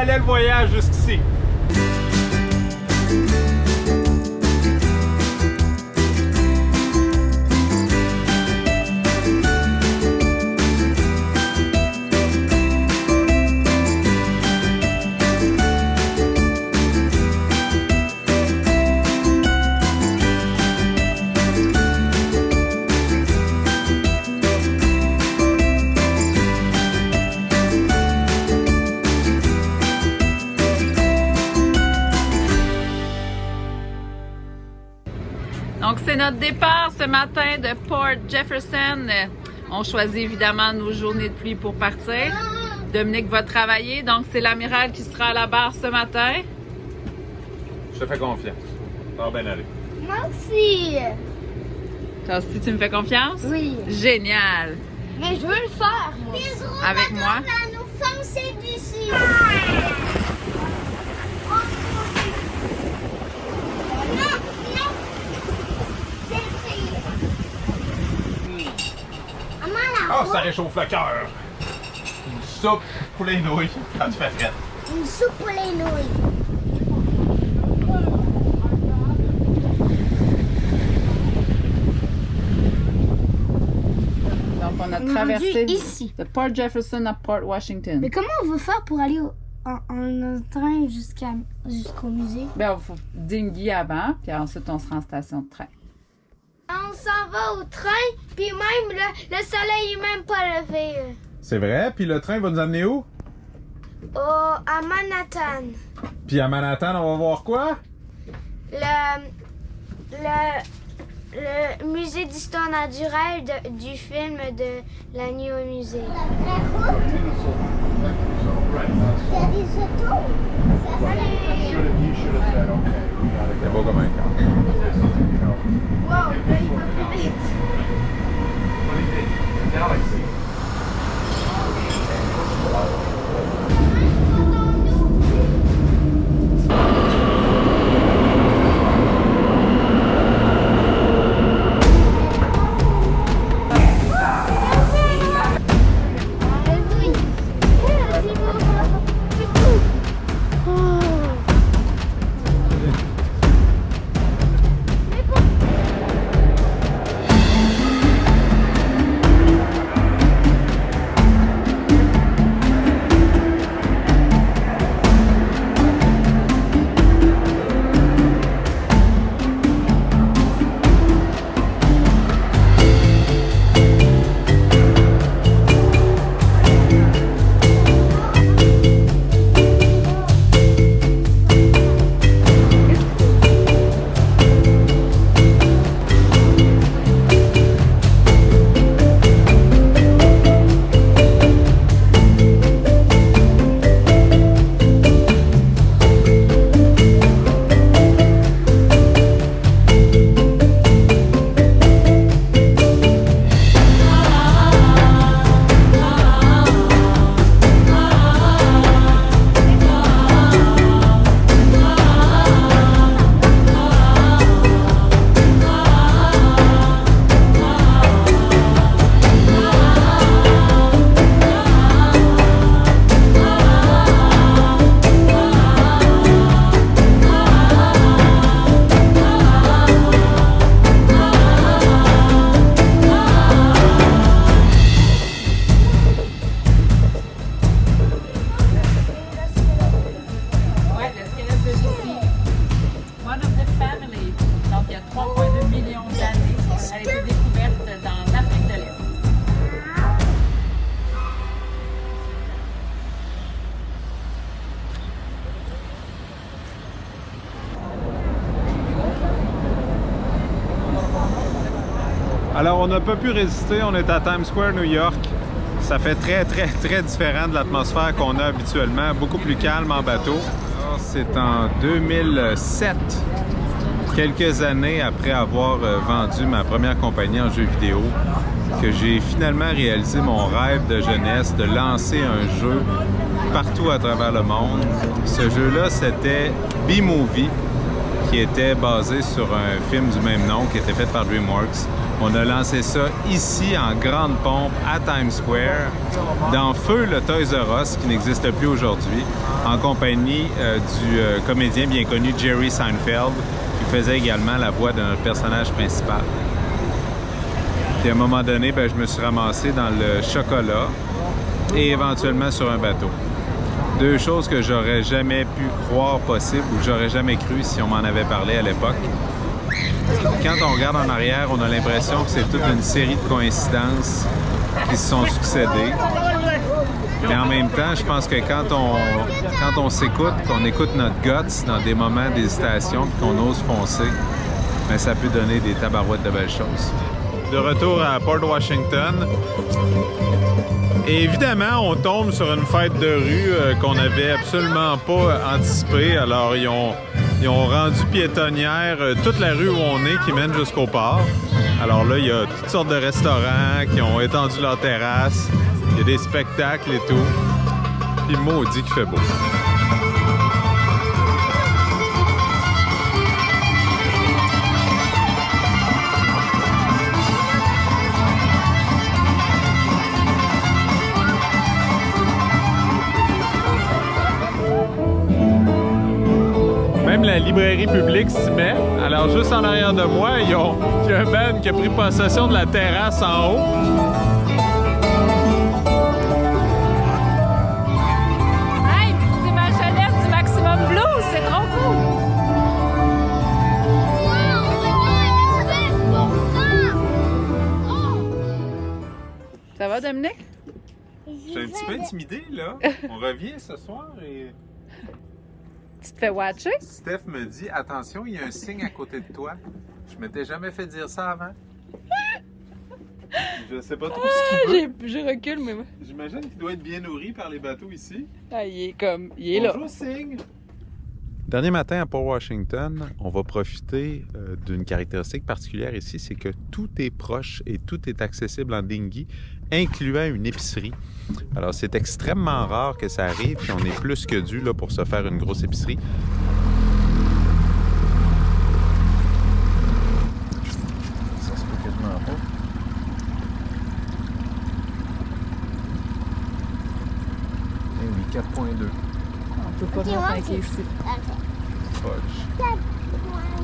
allait le voyage jusqu'ici. Donc, c'est notre départ ce matin de Port Jefferson. On choisit évidemment nos journées de pluie pour partir. Dominique va travailler, donc c'est l'amiral qui sera à la barre ce matin. Je te fais confiance. Ça va bien aller. Moi aussi. Toi aussi, tu me fais confiance? Oui. Génial! Mais je veux le faire, moi. Avec moi? On va nous foncer d'ici. Oh, ça réchauffe le cœur. Une soupe pour les nouilles quand tu fais frette. Une soupe pour les nouilles. Donc, on a On est traversé rendu ici. de Port Jefferson à Port Washington. Mais comment on veut faire pour aller en train jusqu'au musée? Ben, il faut dinghy avant, puis ensuite, on sera en station de train. On s'en va au train, puis même le soleil est même pas levé. C'est vrai? Puis le train va nous amener où? À Manhattan. Puis à Manhattan, on va voir quoi? Le musée d'histoire naturelle du film de La nuit au musée. C'est beau comme un camp. Wow, là, il va plus vite. Alors, on n'a pas pu résister. On est à Times Square, New York. Ça fait très différent de l'atmosphère qu'on a habituellement. Beaucoup plus calme en bateau. C'est en 2007, quelques années après avoir vendu ma première compagnie en jeux vidéo, que j'ai finalement réalisé mon rêve de jeunesse de lancer un jeu partout à travers le monde. Ce jeu-là, c'était B-Movie, qui était basé sur un film du même nom qui était fait par DreamWorks. On a lancé ça ici en grande pompe à Times Square, dans feu le Toys R Us qui n'existe plus aujourd'hui, en compagnie du comédien bien connu Jerry Seinfeld, qui faisait également la voix de notre personnage principal. Puis à un moment donné, je me suis ramassé dans le chocolat et éventuellement sur un bateau. Deux choses que j'aurais jamais pu croire possible ou que j'aurais jamais cru si on m'en avait parlé à l'époque. Quand on regarde en arrière, on a l'impression que c'est toute une série de coïncidences qui se sont succédées. Mais en même temps, je pense que quand on s'écoute, qu'on écoute notre guts dans des moments d'hésitation et qu'on ose foncer, bien, ça peut donner des tabarouettes de belles choses. De retour à Port Washington. Et évidemment, on tombe sur une fête de rue qu'on n'avait absolument pas anticipée. Alors, ils ont rendu piétonnière toute la rue où on est qui mène jusqu'au port. Alors là, il y a toutes sortes de restaurants qui ont étendu leur terrasse. Il y a des spectacles et tout. Puis maudit qu'il fait beau. Même la librairie publique s'y met. Alors, juste en arrière de moi, il y a un band qui a pris possession de la terrasse en haut. Hey, c'est ma jeunesse du Maximum Blues, c'est trop cool! Ça va, Dominique? Je suis un petit peu intimidé, là. On revient ce soir et... Tu te fais watcher? Steph me dit, attention, il y a un signe à côté de toi. Je m'étais jamais fait dire ça avant. Je sais pas trop ce qu'il veut. Je recule, mais... J'imagine qu'il doit être bien nourri par les bateaux ici. Ah, il est là. Bonjour, signe! Dernier matin à Port Washington, on va profiter d'une caractéristique particulière ici, c'est que tout est proche et tout est accessible en dinghy, incluant une épicerie. Alors, c'est extrêmement rare que ça arrive, puis on est plus que dû là, pour se faire une grosse épicerie. Ça se peut quasiment pas. Eh oui, 4.2. On peut pas venir tanker ici. Fudge.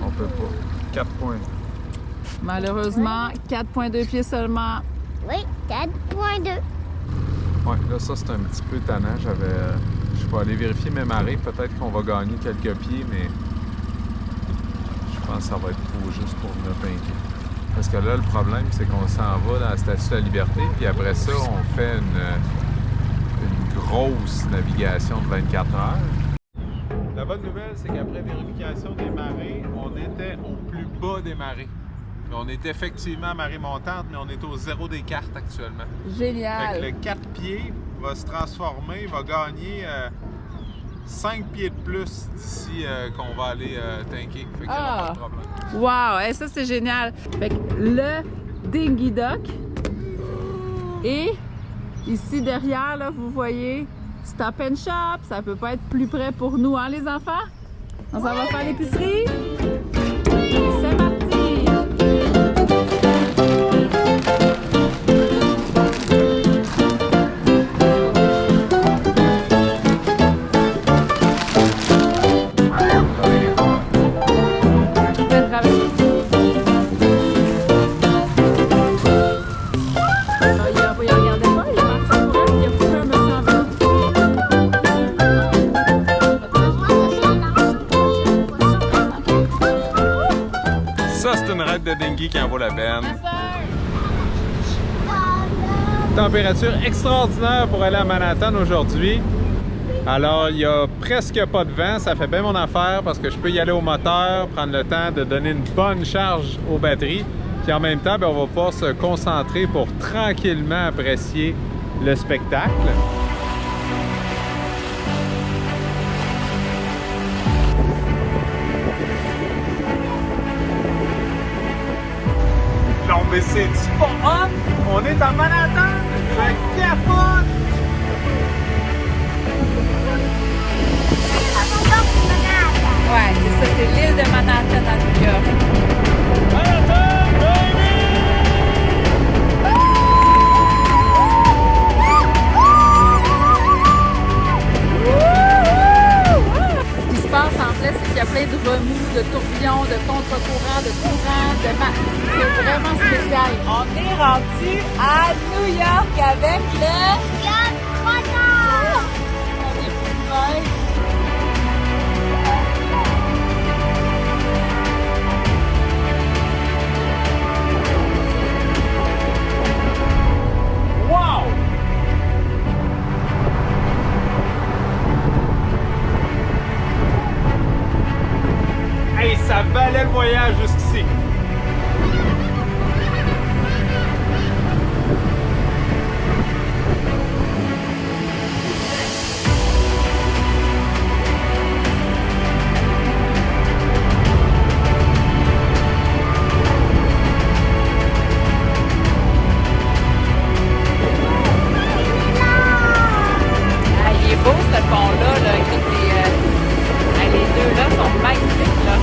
On peut pas. 4 points. Malheureusement, 4,2 pieds seulement. Oui, 4.2. Ouais, là, ça, c'est un petit peu tannant. Je vais aller vérifier mes marées. Peut-être qu'on va gagner quelques pieds, mais je pense que ça va être trop juste pour venir tanker. Parce que là, le problème, c'est qu'on s'en va dans la Statue de la Liberté, puis après ça, on fait une grosse navigation de 24 heures. La bonne nouvelle, c'est qu'après vérification des marées, on était au plus bas des marées. On est effectivement à marée montante, mais on est au zéro des cartes actuellement. Génial! Fait que le 4 pieds va se transformer, va gagner 5 pieds de plus d'ici qu'on va aller tanker. Fait qu'il n'y aura pas de problème. Wow! Hey, ça, c'est génial! Fait que le Dinghy Dock. Et ici derrière, là, vous voyez Stop and Shop. Ça peut pas être plus près pour nous, hein, les enfants? On s'en va faire l'épicerie? C'est parti! De dinghy qui en vaut la peine. Température extraordinaire pour aller à Manhattan aujourd'hui. Alors, il n'y a presque pas de vent. Ça fait bien mon affaire parce que je peux y aller au moteur, prendre le temps de donner une bonne charge aux batteries. Puis en même temps, on va pouvoir se concentrer pour tranquillement apprécier le spectacle. Non, mais c'est pas hot! On est à Manhattan! Je capote! Ouais, c'est ça, c'est l'île de Manhattan. à New York avec le... Godfather! On est plus de même. Wow! Hey, ça valait le voyage jusqu'ici. Ah, il est beau ce pont-là, là, avec toutes les deux là sont magnifiques là.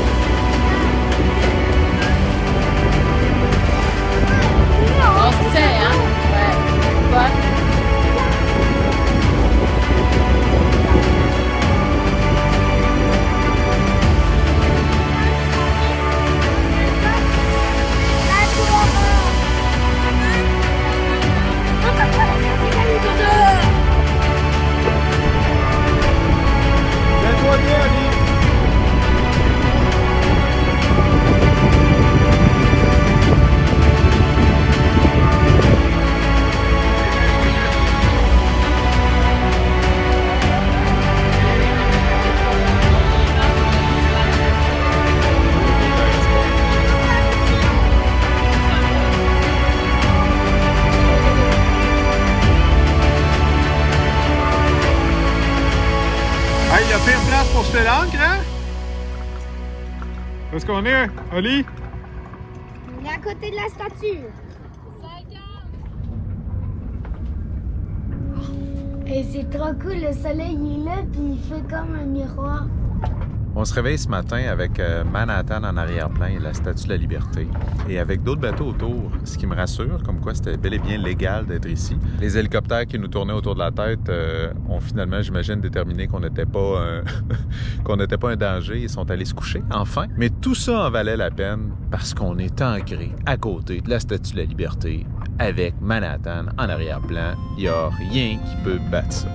On se tient, hein? Ouais. Bonne. Mets-toi bien, Ali. Hey, il y a pire place pour jeter l'ancre, hein? Où est-ce qu'on est, Oli? On est à côté de la statue. Et c'est trop cool, le soleil il est là puis il fait comme un miroir. On se réveille ce matin avec Manhattan en arrière-plan et la Statue de la Liberté. Et avec d'autres bateaux autour, ce qui me rassure, comme quoi c'était bel et bien légal d'être ici. Les hélicoptères qui nous tournaient autour de la tête ont finalement, j'imagine, déterminé qu'on n'était pas, qu'on n'était pas un danger. Ils sont allés se coucher, enfin. Mais tout ça en valait la peine parce qu'on est ancré à côté de la Statue de la Liberté avec Manhattan en arrière-plan. Il n'y a rien qui peut battre ça.